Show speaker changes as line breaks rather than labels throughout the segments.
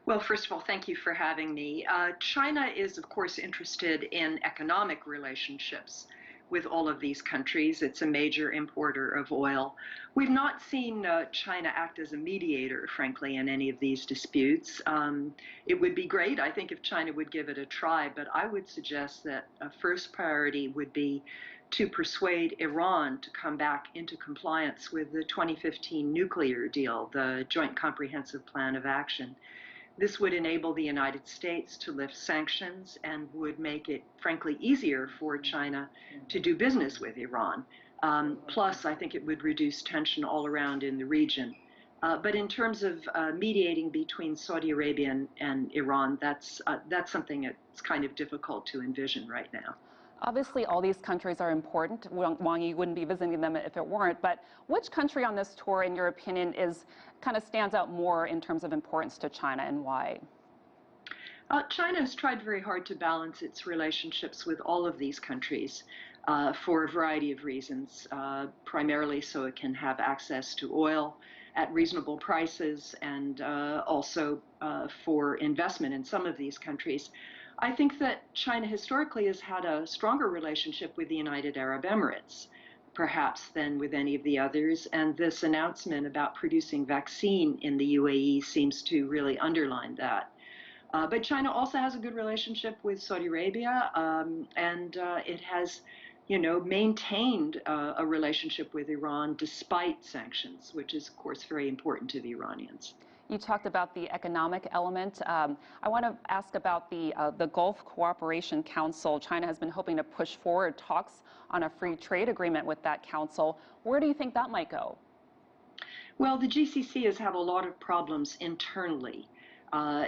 Well, first of all, thank you for having me. China is, of course, interested in economic relationships with all of these countries. It's a major importer of oil. We've not seen China act as a mediator, frankly, in any of these disputes. It would be great, I think, if China would give it a try, but I would suggest that a first priority would be to persuade Iran to come back into compliance with the 2015 nuclear deal, the Joint Comprehensive Plan of Action. This would enable the United States to lift sanctions and would make it, frankly, easier for China to do business with Iran. Plus, I think it would reduce tension all around in the region. But in terms of mediating between Saudi Arabia and Iran, that's something that's kind of difficult to envision right now.
Obviously, all these countries are important. Wang, you wouldn't be visiting them if it weren't. But which country on this tour, in your opinion, kind of stands out more in terms of importance to China, and why?
China has tried very hard to balance its relationships with all of these countries for a variety of reasons, primarily so it can have access to oil at reasonable prices and also for investment in some of these countries. I think that China historically has had a stronger relationship with the United Arab Emirates, perhaps, than with any of the others, and this announcement about producing vaccine in the UAE seems to really underline that. But China also has a good relationship with Saudi Arabia, and it has, maintained a relationship with Iran despite sanctions, which is, of course, very important to the Iranians.
You talked about the economic element. I want to ask about the Gulf Cooperation Council. China has been hoping to push forward talks on a free trade agreement with that council. Where do you think that might go?
Well, the GCC has had a lot of problems internally.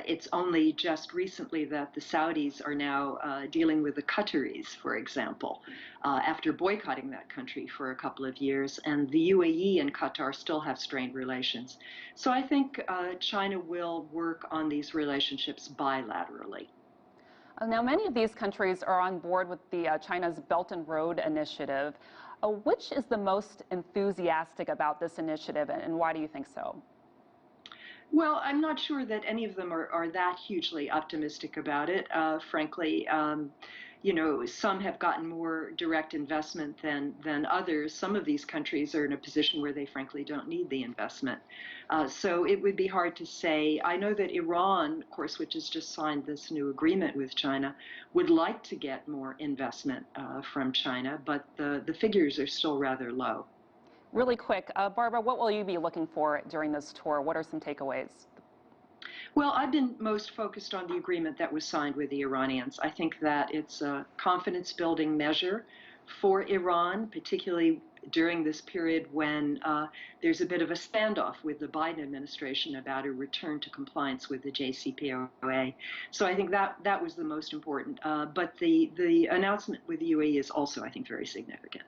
It's only just recently that the Saudis are now dealing with the Qataris, for example, after boycotting that country for a couple of years. And the UAE and Qatar still have strained relations. So I think China will work on these relationships bilaterally.
Now, many of these countries are on board with the China's Belt and Road Initiative. Which is the most enthusiastic about this initiative, and why do you think so?
Well, I'm not sure that any of them are that hugely optimistic about it, frankly. Some have gotten more direct investment than others. Some of these countries are in a position where they frankly don't need the investment. So it would be hard to say. I know that Iran, of course, which has just signed this new agreement with China, would like to get more investment from China, but the figures are still rather low.
Really quick, Barbara, what will you be looking for during this tour? What are some takeaways?
Well, I've been most focused on the agreement that was signed with the Iranians. I think that it's a confidence-building measure for Iran, particularly during this period when there's a bit of a standoff with the Biden administration about a return to compliance with the JCPOA. So I think that was the most important. But the announcement with the UAE is also, I think, very significant.